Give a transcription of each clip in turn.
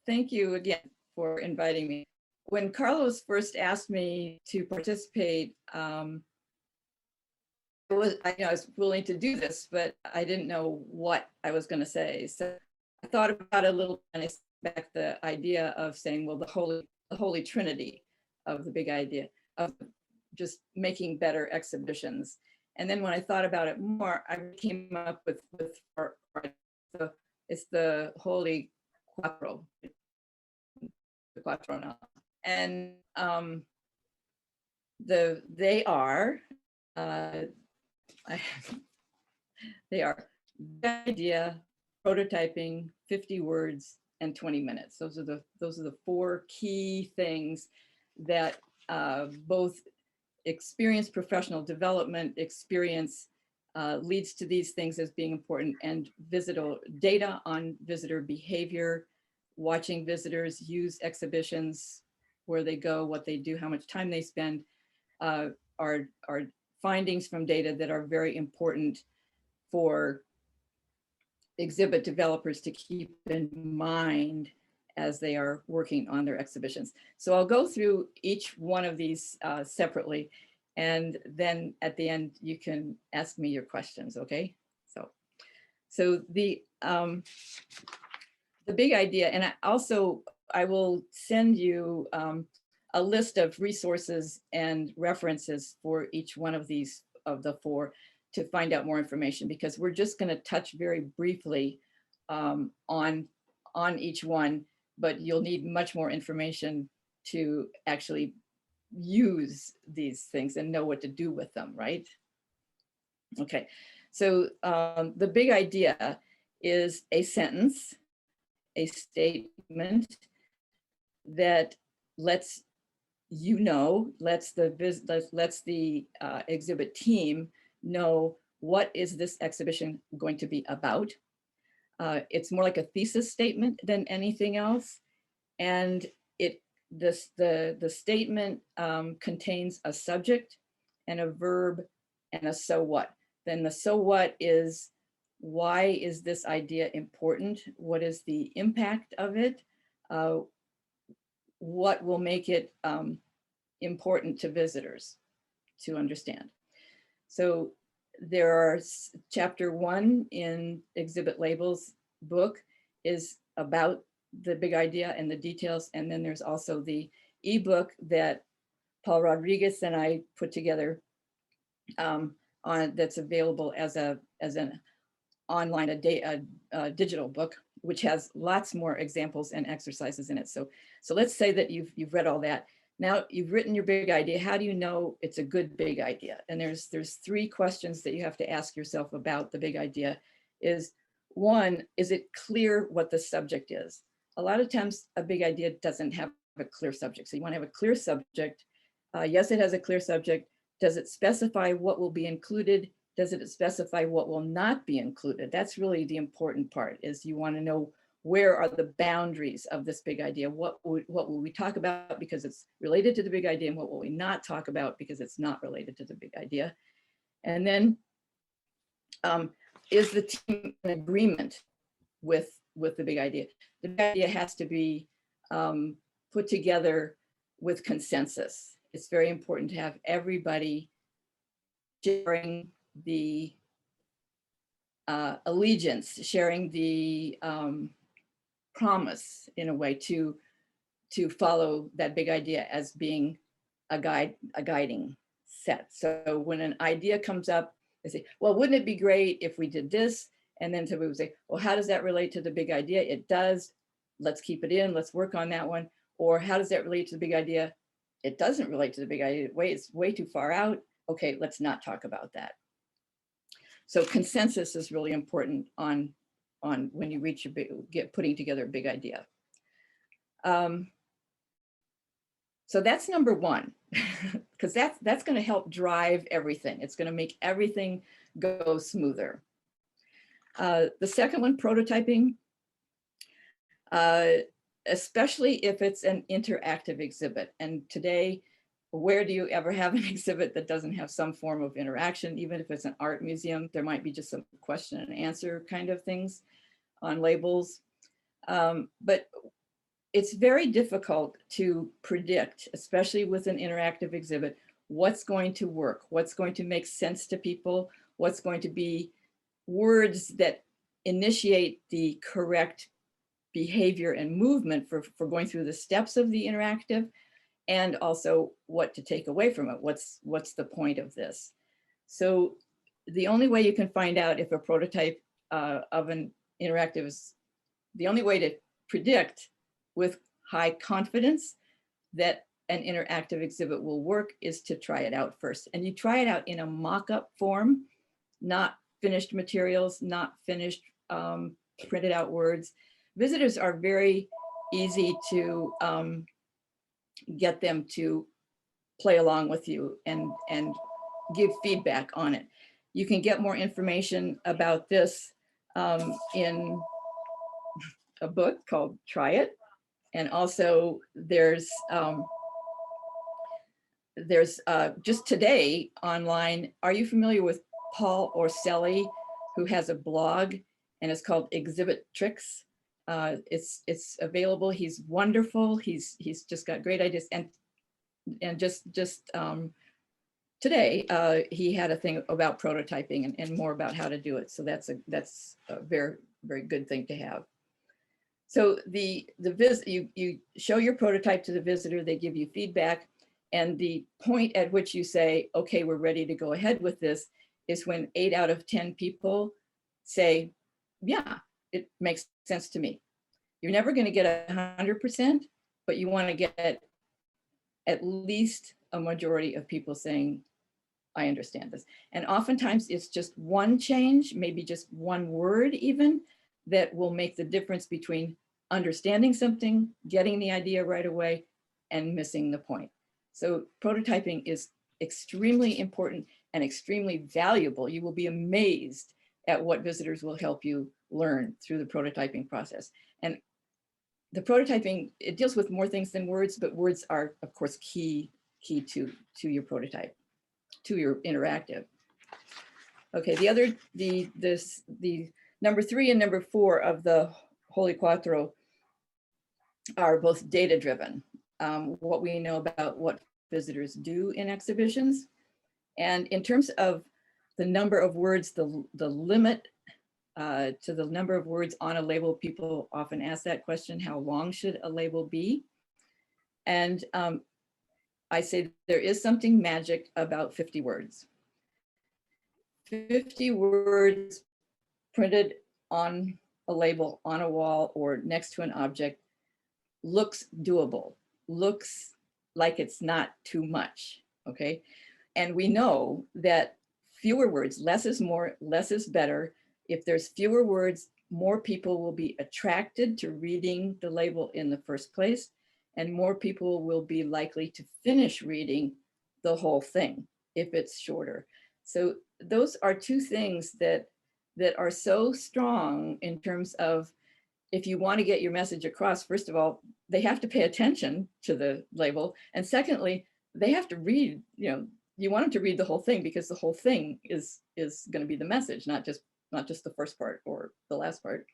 thank you again for inviting me. When Carlos first asked me to participate, I was willing to do this, but I didn't know what I was going to say. So I thought about it a little, and I back the idea of saying, well, the holy trinity of the big idea of just making better exhibitions. And then when I thought about it more, I came up with it's the holy quattro, and they are they are idea, prototyping, 50 words, and 20 minutes. Those are the four key things that both experienced professional development experience leads to these things as being important, and data on visitor behavior, watching visitors use exhibitions, where they go, what they do, how much time they spend, are findings from data that are very important for exhibit developers to keep in mind as they are working on their exhibitions. So I'll go through each one of these separately, and then at the end you can ask me your questions, okay? So the big idea, and I will send you a list of resources and references for each one of these, of the four, to find out more information, because we're just going to touch very briefly on each one, but you'll need much more information to actually use these things and know what to do with them, right? Okay, so the big idea is a sentence, a statement that lets you know, lets the exhibit team know what is this exhibition going to be about. It's more like a thesis statement than anything else, and the statement contains a subject and a verb and a so what. Then the so what is, why is this idea important? What is the impact of it? What will make it important to visitors to understand? So there are chapter 1 in Exhibit Labels book is about the big idea and the details. And then there's also the ebook that Paul Rodriguez and I put together that's available as an online, a digital book, which has lots more examples and exercises in it. So let's say that you've read all that. Now you've written your big idea. How do you know it's a good big idea? And there's 3 questions that you have to ask yourself about the big idea. Is one, is it clear what the subject is? A lot of times a big idea doesn't have a clear subject. So you want to have a clear subject. Yes, it has a clear subject. Does it specify what will be included? Does it specify what will not be included? That's really the important part, is you want to know, where are the boundaries of this big idea? What will we talk about because it's related to the big idea, and what will we not talk about because it's not related to the big idea? And then is the team in agreement with the big idea? The big idea has to be put together with consensus. It's very important to have everybody sharing the allegiance, sharing the promise, in a way, to follow that big idea as being a guiding set. So when an idea comes up, they say, well, wouldn't it be great if we did this? And then somebody would say, well, how does that relate to the big idea? It does. Let's keep it in. Let's work on that one. Or how does that relate to the big idea? It doesn't relate to the big idea. It's way too far out. Okay, let's not talk about that. So consensus is really important on when you reach putting together a big idea. So that's number 1, because that's going to help drive everything. It's going to make everything go smoother. The second one, prototyping, especially if it's an interactive exhibit. And today, where do you ever have an exhibit that doesn't have some form of interaction? Even if it's an art museum, there might be just some question and answer kind of things on labels. But it's very difficult to predict, especially with an interactive exhibit, what's going to work, what's going to make sense to people, what's going to be words that initiate the correct behavior and movement for going through the steps of the interactive, and also what to take away from it. What's the point of this? So the only way you can find out if a prototype of an interactive is, the only way to predict with high confidence that an interactive exhibit will work is to try it out first. And you try it out in a mock-up form, not finished materials, not finished printed out words. Visitors are very easy to get them to play along with you and give feedback on it. You can get more information about this in a book called Try It. And also there's just today online, are you familiar with Paul Orselli, who has a blog and it's called Exhibit Tricks? It's available. He's wonderful. He's just got great ideas. And just today, he had a thing about prototyping and more about how to do it. So that's a very, very good thing to have. So you show your prototype to the visitor, they give you feedback, and the point at which you say, okay, we're ready to go ahead with this is when 8 out of 10 people say, yeah, it makes sense to me. You're never going to get 100%, but you want to get at least a majority of people saying, I understand this. And oftentimes it's just one change, maybe just one word even, that will make the difference between understanding something, getting the idea right away, and missing the point. So prototyping is extremely important and extremely valuable. You will be amazed at what visitors will help you learn through the prototyping process. And the prototyping, it deals with more things than words, but words are, of course, key to your prototype, to your interactive. Okay, the number 3 and number 4 of the Holy Cuatro are both data-driven. What we know about what visitors do in exhibitions. And in terms of the number of words, the limit to the number of words on a label, people often ask that question, how long should a label be? And I say there is something magic about 50 words. 50 words printed on a label, on a wall, or next to an object looks doable, looks like it's not too much, okay? And we know that fewer words, less is more, less is better. If there's fewer words, more people will be attracted to reading the label in the first place, and more people will be likely to finish reading the whole thing if it's shorter. So those are two things that are so strong in terms of, if you want to get your message across, first of all, they have to pay attention to the label. And secondly, they have to read, you want them to read the whole thing, because the whole thing is going to be the message, not just the first part or the last part.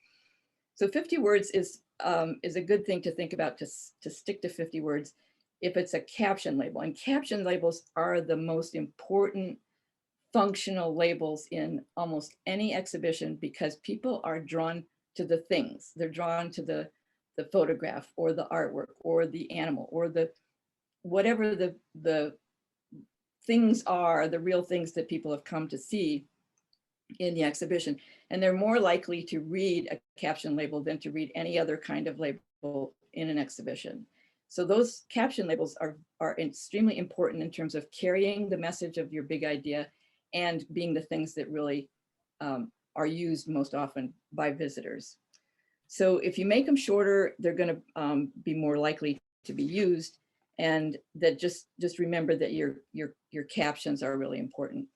So 50 words is a good thing to think about, to stick to 50 words if it's a caption label. And caption labels are the most important functional labels in almost any exhibition, because people are drawn to the things. They're drawn to the photograph or the artwork or the animal or the whatever the things are, the real things that people have come to see in the exhibition. And they're more likely to read a caption label than to read any other kind of label in an exhibition. So those caption labels are extremely important in terms of carrying the message of your big idea and being the things that really are used most often by visitors. So if you make them shorter, they're going to be more likely to be used, and that just remember that your captions are really important.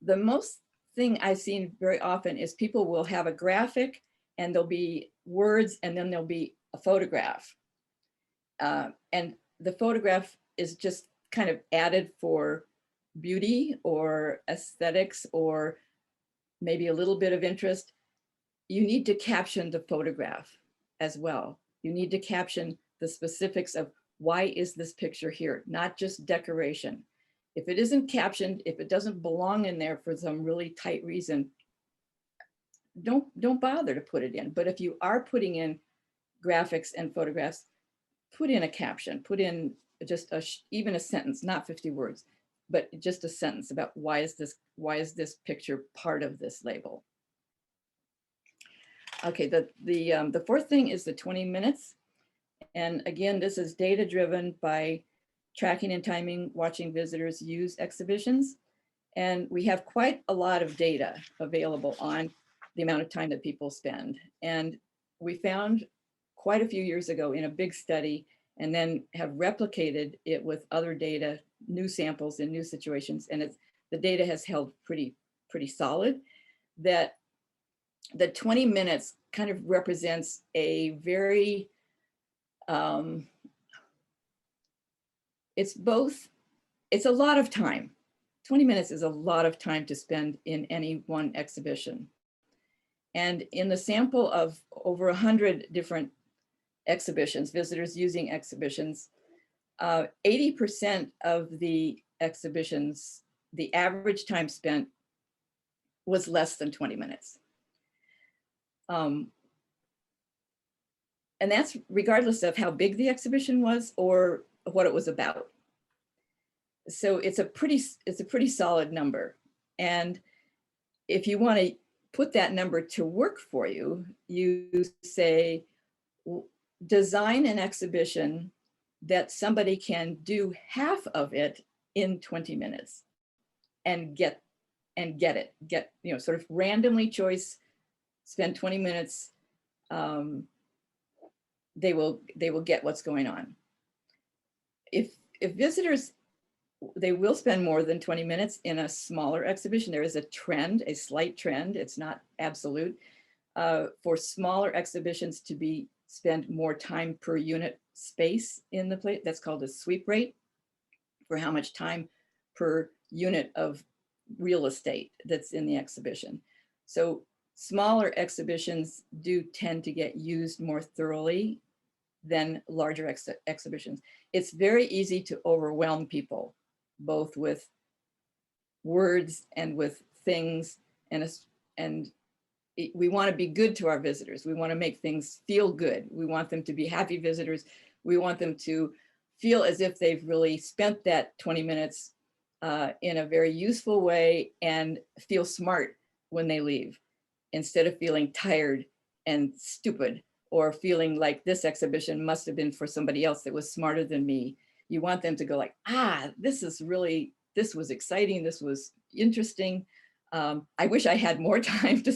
The most thing I've seen very often is people will have a graphic and there'll be words and then there'll be a photograph. And the photograph is just kind of added for beauty or aesthetics or maybe a little bit of interest. You need to caption the photograph as well. You need to caption the specifics of why is this picture here, not just decoration. If it isn't captioned, if it doesn't belong in there for some really tight reason, don't bother to put it in. But if you are putting in graphics and photographs, put in a caption, put in just even a sentence, not 50 words, but just a sentence about why is this picture part of this label. Okay, the fourth thing is the 20 minutes. And again, this is data driven by tracking and timing, watching visitors use exhibitions. And we have quite a lot of data available on the amount of time that people spend. And we found quite a few years ago in a big study, and then have replicated it with other data, new samples in new situations. And the data has held pretty solid, that the 20 minutes kind of represents a very, it's a lot of time. 20 minutes is a lot of time to spend in any one exhibition. And in the sample of over 100 different exhibitions, visitors using exhibitions, 80% of the exhibitions, the average time spent was less than 20 minutes. And that's regardless of how big the exhibition was or what it was about. So it's a pretty solid number. And if you want to put that number to work for you, you say, design an exhibition that somebody can do half of it in 20 minutes and get it, sort of randomly choice, spend 20 minutes, they will get what's going on. If visitors, they will spend more than 20 minutes in a smaller exhibition. There is a trend, a slight trend, it's not absolute, for smaller exhibitions to spend more time per unit space in the place. That's called a sweep rate, for how much time per unit of real estate that's in the exhibition. So smaller exhibitions do tend to get used more thoroughly than larger exhibitions. It's very easy to overwhelm people, both with words and with things, and we want to be good to our visitors. We want to make things feel good. We want them to be happy visitors. We want them to feel as if they've really spent that 20 minutes in a very useful way and feel smart when they leave, instead of feeling tired and stupid or feeling like this exhibition must have been for somebody else that was smarter than me. You want them to go like, this was exciting. This was interesting. I wish I had more time to